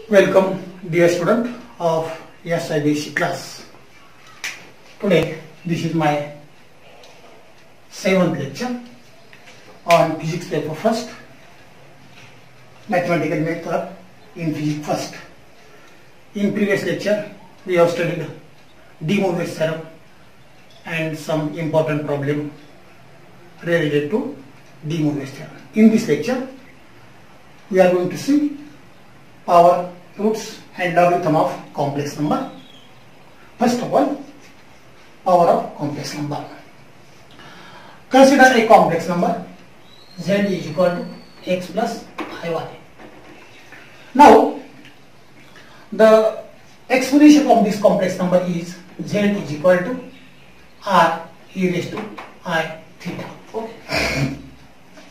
Welcome, dear student of SIBC class. Today, this is my 7th lecture on physics paper first, mathematical method in physics first. In previous lecture, we have studied De Moivre's theorem and some important problem related to De Moivre's theorem. In this lecture, we are going to see power, roots and logarithm of complex number. First of all, power of complex number. Consider a complex number z is equal to x plus iy. Now, the exponential of this complex number is z is equal to r e raised to I theta. Okay.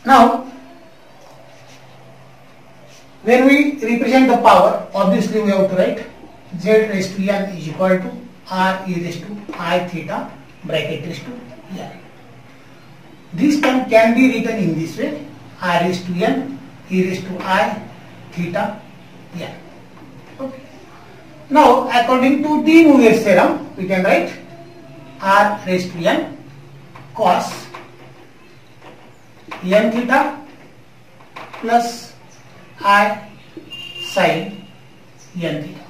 Now, when we represent the power, obviously we have to write z raised to n is equal to r e raised to I theta bracket raised to n. This term can be written in this way: r raised to n e raised to I theta n. Okay. Now, according to De Moivre's theorem, we can write r raised to n cos n theta plus I sin n theta.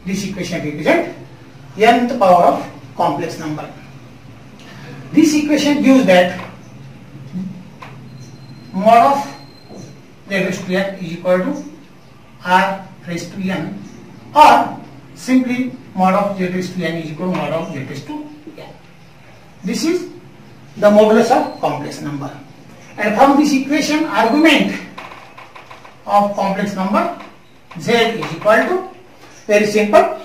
This equation represents nth power of complex number. This equation gives that mod of z raised to n is equal to r raised to n, or simply mod of z raised to n is equal to mod of z raised to n. This is the modulus of complex number. And from this equation, argument of complex number z is equal to, very simple,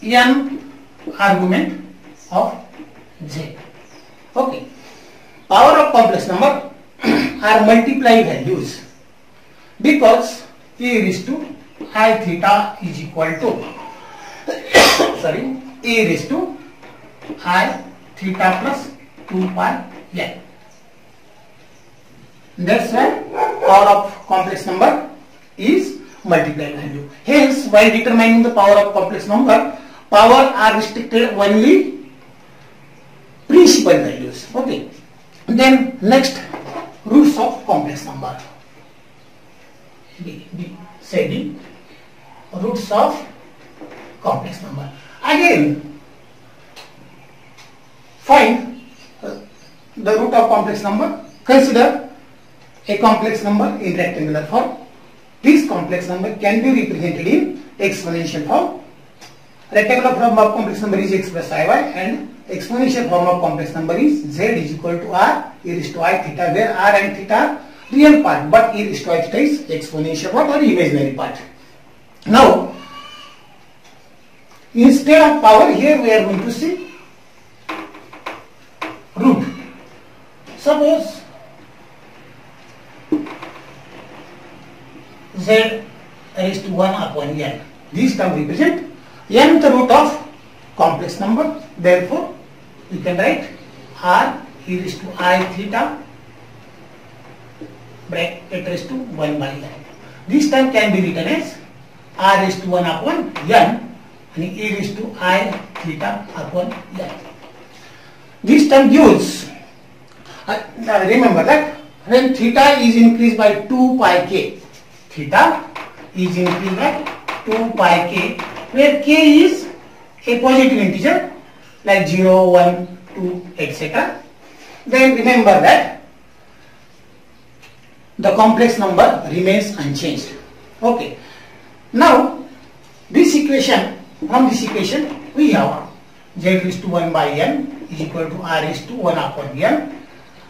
n argument of z. Okay. Power of complex number are multiply values, because e raised to I theta is equal to e raised to I theta plus 2 pi n. That's why power of complex number is multiply value. Hence, while determining the power of complex number, power are restricted only principal values. Okay. Then next, roots of complex number. Say the roots of complex number. Again, find the root of complex number. Consider a complex number in rectangular form. This complex number can be represented in exponential form. Rectangular form of complex number is x plus iy, and exponential form of complex number is z is equal to r e raised to I theta, where r and theta are real part, but e raised to I theta is exponential part or imaginary part. Now, instead of power, here we are going to see root. Suppose z raised to 1 upon n. These terms represent nth root of complex number. Therefore, we can write r e raised to I theta bracket raised to 1 by n. This term can be written as r raised to 1 upon n and e raised to I theta upon n. This term gives, remember that when theta is increased by 2 pi k, theta is increased by 2 pi k, where k is a positive integer like 0, 1, 2, etc. Then remember that the complex number remains unchanged. Okay. Now, this equation, from this equation, we have z raised to 1 by n is equal to r raised to 1 upon n.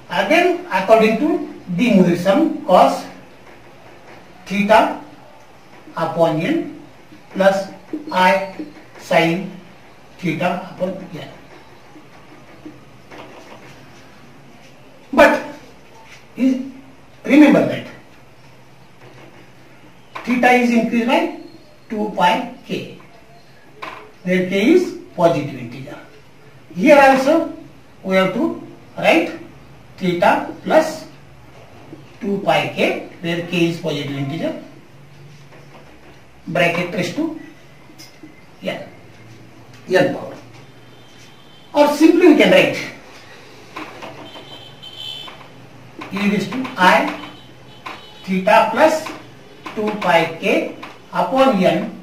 Again, according to De Moivre's theorem, cos theta upon n plus I sin theta upon n. But remember that theta is increased by 2 pi k, where k is positive integer. Here also we have to write theta plus 2 pi k, where k is positive integer, bracket raised to n power. Or simply we can write e raised to I theta plus 2 pi k upon n,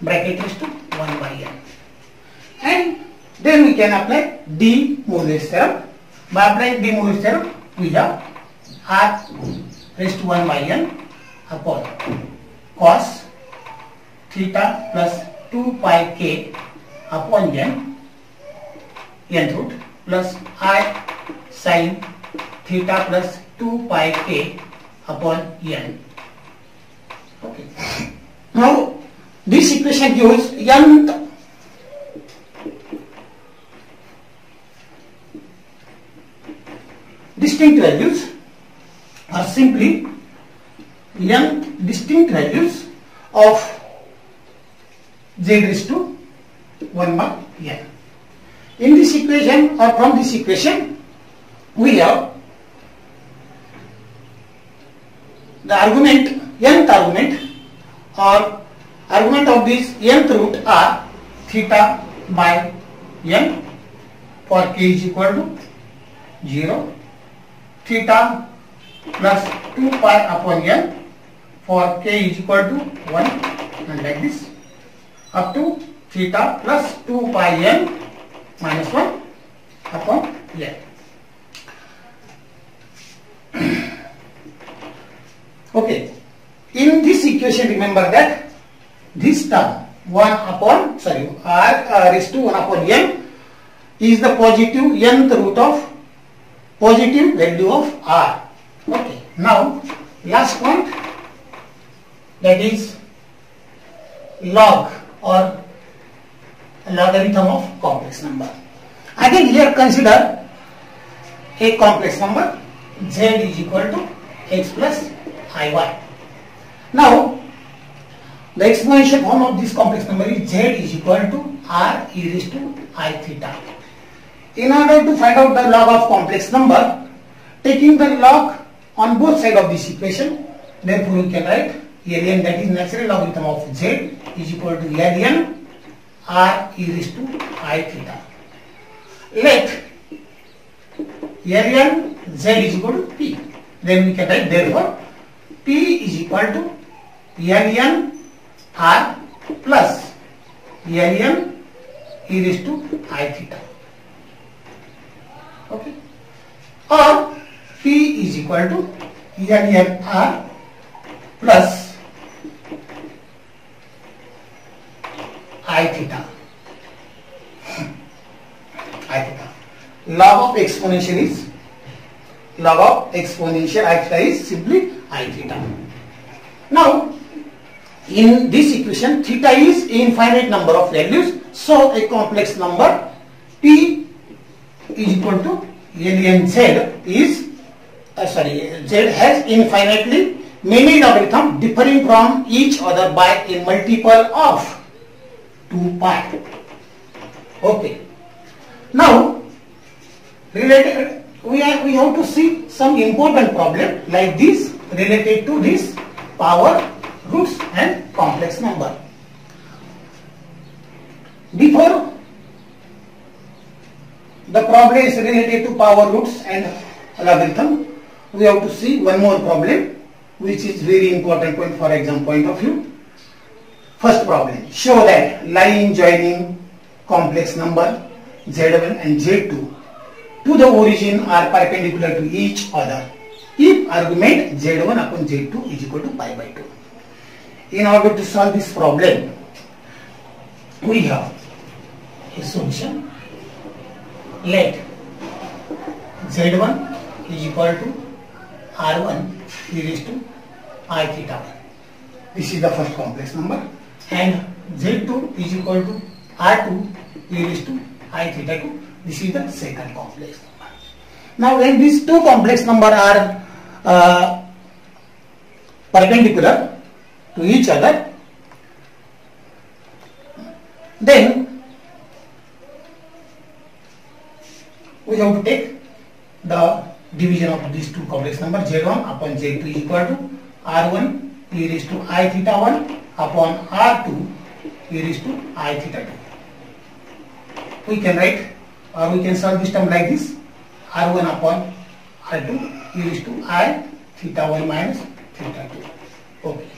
bracket raised to 1 by n. And then we can apply de Moivre's theorem. By applying de Moivre's theorem, we have r raised to 1 by n upon cos theta plus 2 pi k upon n, nth root, plus I sin theta plus 2 pi k upon n. Okay. Now this equation gives nth distinct values, or simply nth distinct values of z raised to 1 by n. In this equation, or from this equation, we have the argument, nth argument, or argument of this nth root are theta by n for k is equal to 0, theta plus 2 pi upon n for k is equal to 1, and like this up to theta plus 2 pi n minus 1 upon n. Okay, in this equation remember that this term r raised to 1 upon n is the positive nth root of positive value of r. Okay, now last point, that is log or logarithm of complex number. Again here consider a complex number z is equal to x plus iy. Now the exponential form of this complex number is z is equal to r e raised to I theta. In order to find out the log of complex number, taking the log on both sides of this equation, therefore we can write ln, that is natural logarithm of z, is equal to ln r e raised to I theta. Let ln z is equal to p. Then we can write therefore p is equal to ln r plus ln e raised to I theta. Okay, or p is equal to ln r plus I theta. Log of exponential I theta is simply I theta. Now in this equation, theta is infinite number of values, so a complex number p is equal to ln z is z has infinitely many logarithms differing from each other by a multiple of 2 pi. Okay, now related we have to see some important problem like this related to this power, roots and complex number. Before the problem is related to power, roots and logarithm, we have to see one more problem which is very important point for exam point of view. First problem, show that line joining complex number z1 and z2 to the origin are perpendicular to each other if argument z1 upon z2 is equal to pi by 2. In order to solve this problem, we have a solution. Let z1 is equal to r1 e raised to I theta. This is the first complex number, and z2 is equal to r2 e raised to I theta 2. This is the second complex number. Now when these two complex numbers are perpendicular to each other, then we have to take the division of these two complex numbers Z1 upon Z2 is equal to R1 e raised to I theta 1 upon R2 e raised to I theta 2. We can write or we can solve this term like this: R1 upon R2 e raised to I theta 1 minus theta 2. Okay.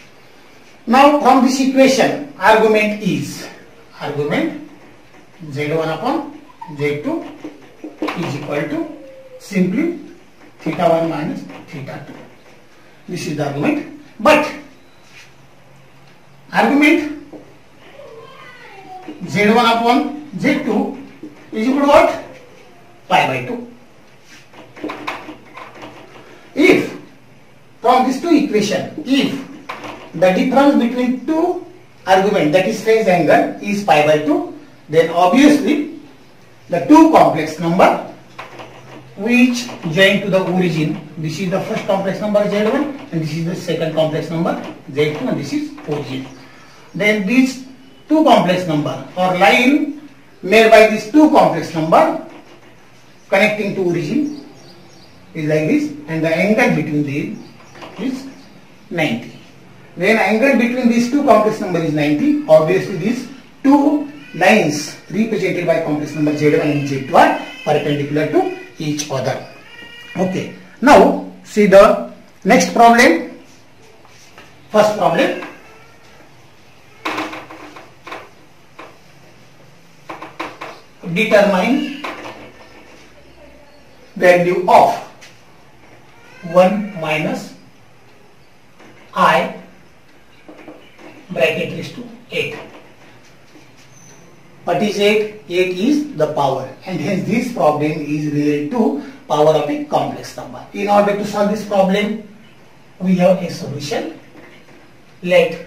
Now from this equation, argument Z1 upon Z2 is equal to simply theta 1 minus theta 2. This is the argument. But argument Z1 upon Z2 is equal to what? Pi by 2. If from these two equations, if the difference between two arguments, that is phase angle, is pi by 2, then obviously the two complex number which join to the origin, this is the first complex number Z1 and this is the second complex number Z2 and this is origin. Then these two complex number or line made by these two complex number connecting to origin is like this, and the angle between these is 90. When angle between these two complex number is 90, obviously these two lines represented by complex number Z1 and Z2 are perpendicular to each other. Okay. Now see the next problem. First problem. Determine value of 1 minus I bracket raised to 8. What is 8? 8 is the power, and hence this problem is related to power of a complex number. In order to solve this problem, we have a solution. Let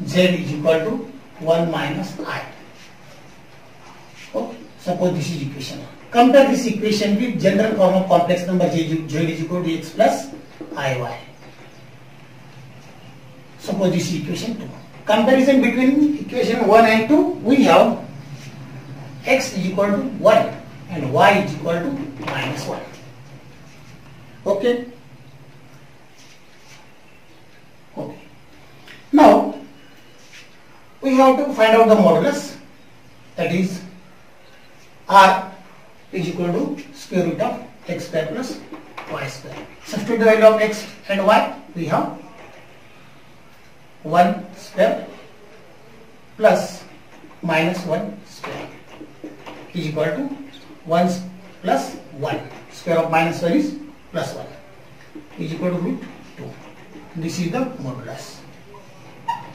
Z is equal to 1 minus I. Okay. Suppose this is equation 1. Compare this equation with general form of complex number Z is equal to x plus IY. Suppose this is equation 2. Comparison between equation 1 and 2, we have x is equal to 1 and y is equal to minus 1. Okay. Okay. Now we have to find out the modulus, that is r is equal to square root of x square plus y square. Substitute the value of x and y. We have 1 square plus minus 1 square is equal to 1 plus 1. Square of minus 1 is plus 1 is equal to root 2. This is the modulus.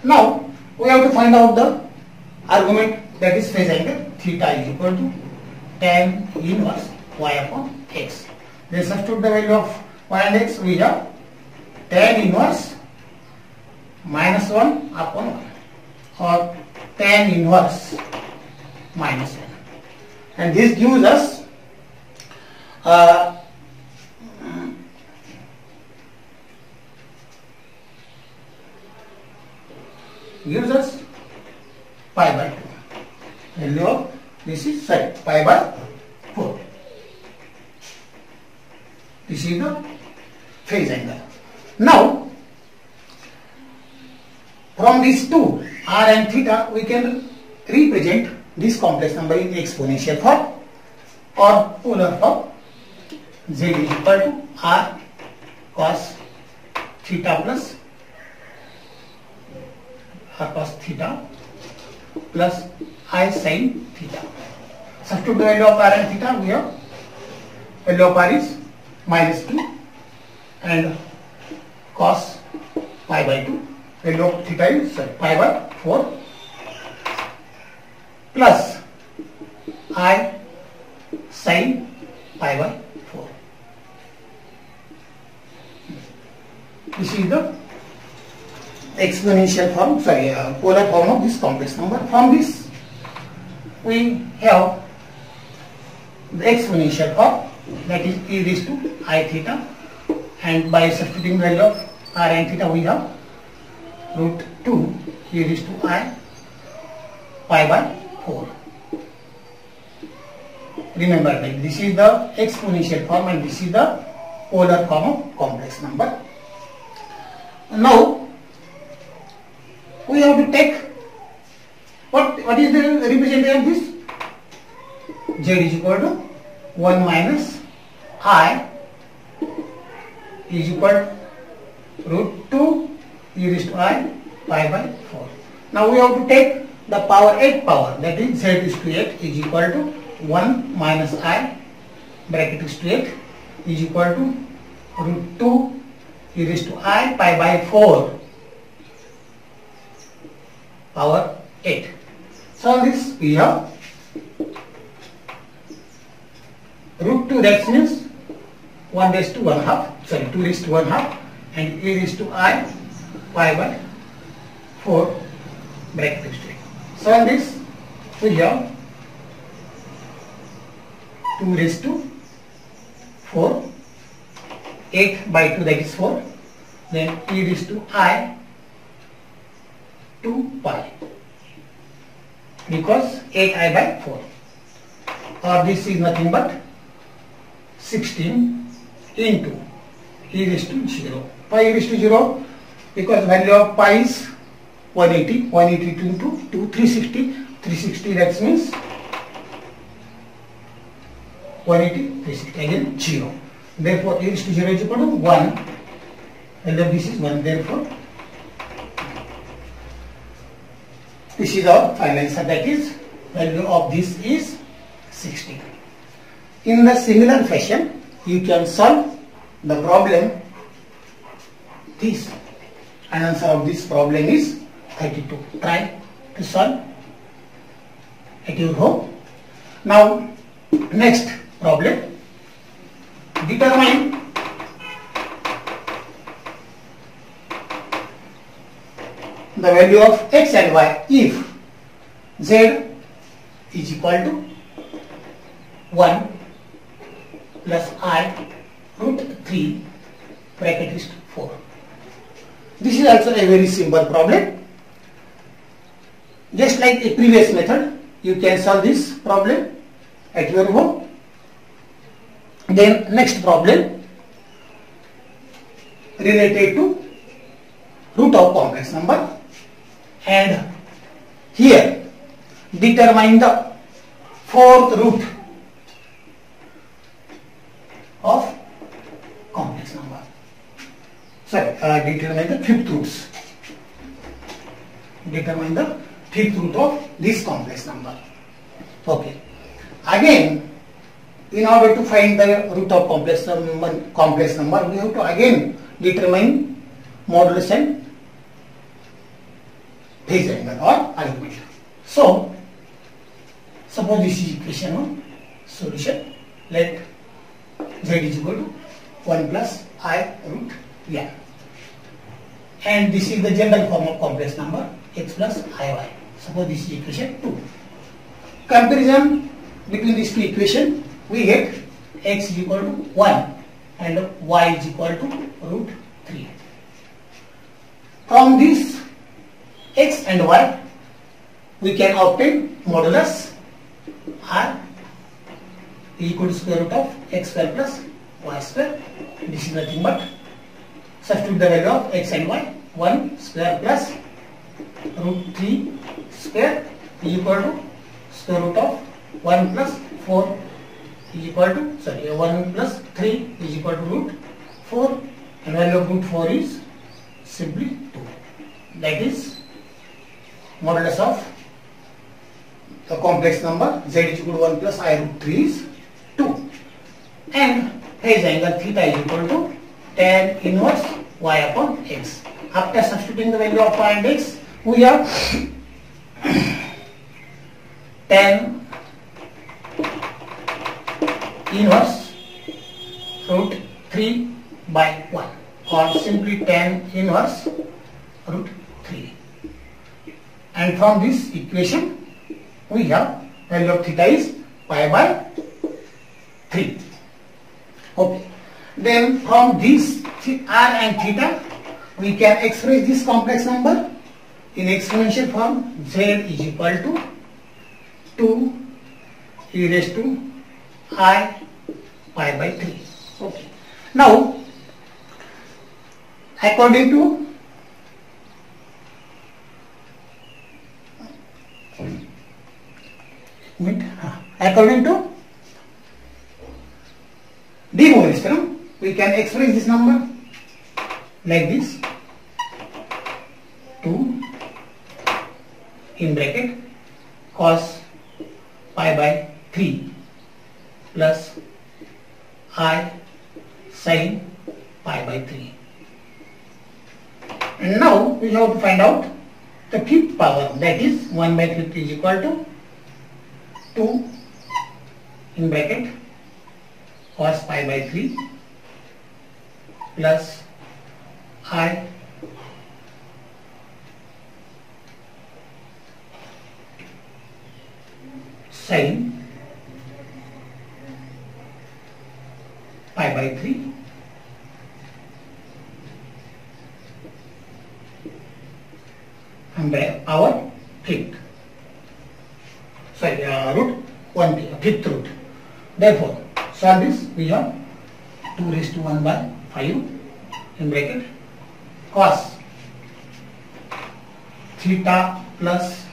Now we have to find out the argument, that is phase angle. Theta is equal to tan inverse y upon x. Then substitute the value of y and x. We have tan inverse minus 1 upon 1 or tan inverse minus 1, and this gives us pi by 2. Value of this is pi by 4. This is the phase angle. Now from these two r and theta, we can represent this complex number in exponential form or polar form. Z is equal to r cos theta plus I sin theta. Substitute the value of r and theta. We have value of r is minus 2 and cos pi by 2. Value of theta is pi by 4 plus I sin pi by 4. This is the exponential form, polar form of this complex number. From this we have the exponential form, that is e raised to I theta, and by substituting value of r and theta we have root 2 e raised to I pi by 4 Remember that this is the exponential form and this is the polar form of complex number. Now we have to take what is the representation of this? Z is equal to 1 minus I is equal to root 2 e raised to I pi by 4. Now we have to take the power 8 power, that is Z is to 8 is equal to 1 minus I bracket is to 8 is equal to root 2 e raised to I pi by 4 power 8. So this we have root 2, that means 1 raised to 1 half, sorry 2 raised to 1 half, and e raised to I pi by 4 bracket is to 8. So on this we have 2 raised to 4, 8 by 2, that is 4, then e raised to I 2 pi, because 8I by 4, or this is nothing but 16 into e raised to 0. Pi e raised to 0, because value of pi is 180, 180 into 2, 360, 360, that means 180, 360, again 0. Therefore, e raised to 0 is equal to 1, and then this is 1, therefore this is our final answer, that is value of this is 60. In the similar fashion, you can solve the problem this, and answer of this problem is 32. Try to solve at your home. Now next problem, determine the value of x and y if z is equal to 1 plus I root 3 bracket is 4. This is also a very simple problem. Just like a previous method, you can solve this problem at your home. Then next problem related to root of complex number, and here determine the fourth root of complex number. Sorry, determine the fifth roots. Determine the fifth root of this complex number. Okay. Again, in order to find the root of complex number, we have to again determine modulus and phase angle or argument. So, suppose this is equation 1, solution, let z is equal to 1 plus I root n. And this is the general form of complex number, x plus iy. Suppose this is equation 2. Comparison between these two equations, we get x is equal to 1 and y is equal to root 3. From this x and y, we can obtain modulus r equal to square root of x square plus y square. This is nothing but substitute the value of x and y, 1 square plus root 3 square is equal to square root of 1 plus 4 is equal to, 1 plus 3 is equal to root 4, and value of root 4 is simply 2. That is modulus of the complex number z is equal to 1 plus I root 3 is 2. And phase angle theta is equal to tan inverse y upon x. After substituting the value of y and x, we have tan inverse root 3 by 1, or simply tan inverse root 3. And from this equation, we have value of theta is pi by 3. Okay. Then from this r and theta, we can express this complex number in exponential form. Z is equal to 2 e raised to I pi by 3. Okay. Now, according to de Moivre's theorem, we can express this number like this: 2 in bracket cos pi by 3 plus I sin pi by 3. And now we have to find out the fifth power, that is 1 by 5 is equal to 2 in bracket cos pi by 3 plus I sin pi by 3 and by our fifth fifth root. Therefore, solve this. We have 2 raised to 1 by 5 in bracket cos theta plus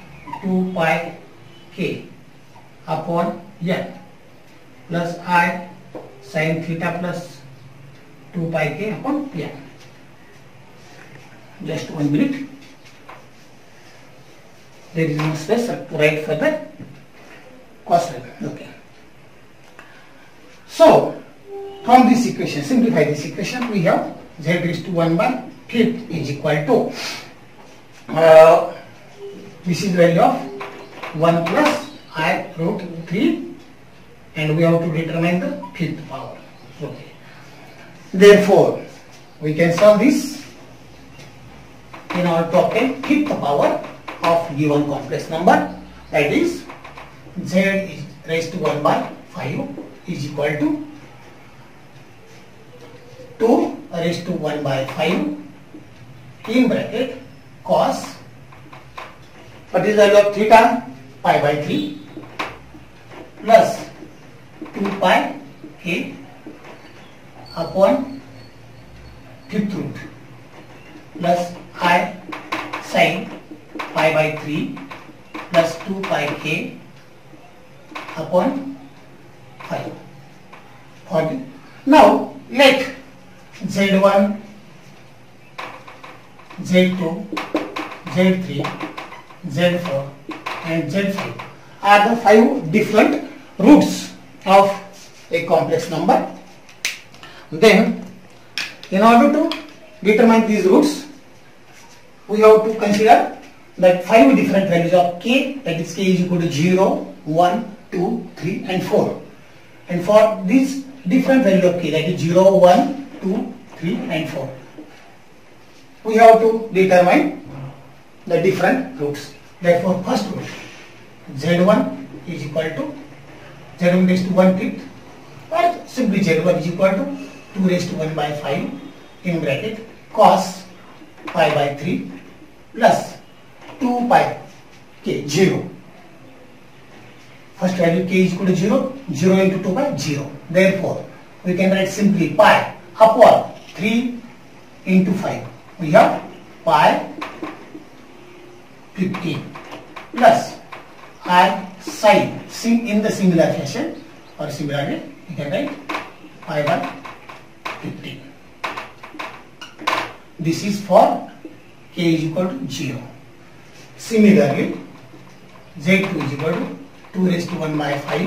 2 pi k upon n plus I sin theta plus 2 pi k upon n. Just 1 minute. There is no space to write for the cos level. Okay. So, from this equation, simplify this equation, we have z raised to 1 by 5 is equal to, this is value of 1 plus I root 3, and we have to determine the fifth power. Okay. Therefore, we can solve this in order to obtain fifth power of given complex number, that is z is raised to 1 by 5 is equal to 2 raised to 1 by 5 in bracket cos, what is the value of theta, pi by 3 plus 2 pi k upon fifth root plus I sin pi by 3 plus 2 pi k upon 5. Now let z1, z2, z3, z4 and z5 are the 5 different roots of a complex number. Then, in order to determine these roots, we have to consider that 5 different values of k, that is k is equal to 0, 1, 2, 3 and 4. And for these different value of k, that is 0, 1, 2, 3 and 4, we have to determine the different roots. Therefore, first root z1 is equal to z1 raised to 1/5, or simply z1 is equal to 2 raised to 1 by 5 in bracket cos pi by 3 plus 2 pi k, 0. First value k is equal to 0, 0 into 2 pi, 0. Therefore, we can write simply pi upon 3 into 5. We have pi 15 plus I sin in the similar fashion, or similarly we can write pi by 15. This is for k is equal to 0. Similarly, z2 is equal to 2 raised to 1 by 5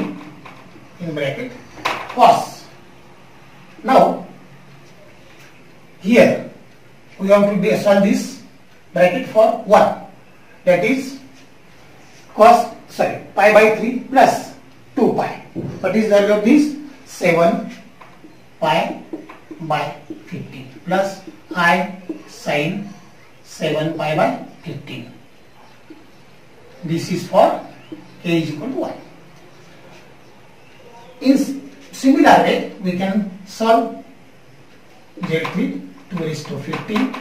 in bracket cos. Now, here we have to solve this bracket for 1, that is pi by 3 plus 2 pi. What is the value of this? 7 pi by 15 plus I sin 7 pi by 15. This is for k is equal to 1. In similar way, we can solve z3, 2 raised to 15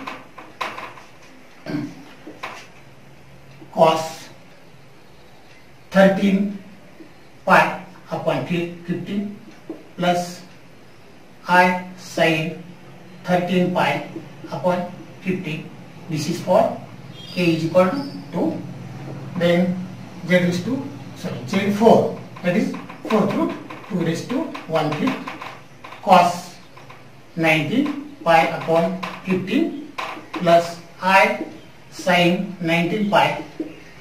cos 13 pi upon 15 plus I sin 13 pi upon 50. This is for k is equal to 2. Then z is to z4, that is 4th root 2 raised to 1/5 cos 19 pi upon 15 plus I sin 19 pi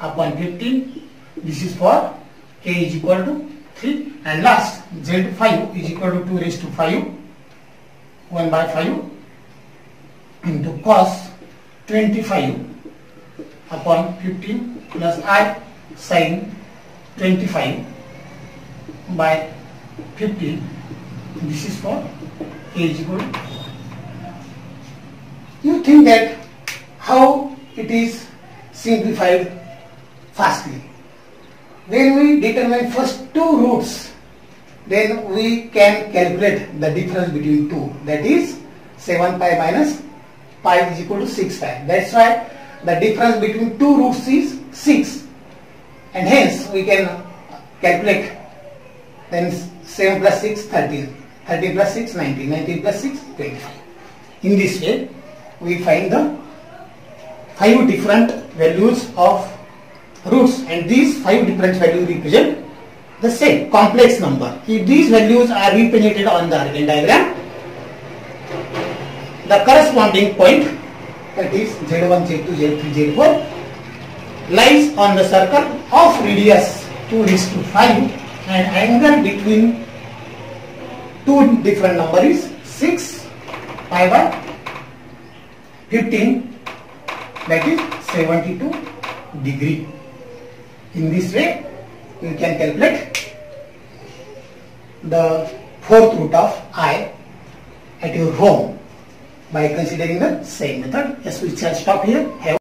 upon 15. This is for k is equal to 3, and last z5 is equal to 2 raised to 5 1/5 into cos 25 upon 15 plus I sin 25 by 15. This is for k is equal to. You think that how it is simplified fastly. When we determine first two roots, then we can calculate the difference between two, that is 7 pi minus pi is equal to 6 pi. That's why the difference between two roots is 6, and hence we can calculate. Then 7 plus 6 13, 13 plus 6 19, 19 plus 6 25. In this way we find the 5 different values of roots, and these 5 different values represent the same complex number. If these values are represented on the Argand diagram, the corresponding point, that is z1, z2, z3, z4, lies on the circle of radius 2 raised to 5, and angle between two different numbers is 6 pi by 15, that is 72 degree. In this way you can calculate the 4th root of I at your home by considering the same method. Yes, we shall stop here.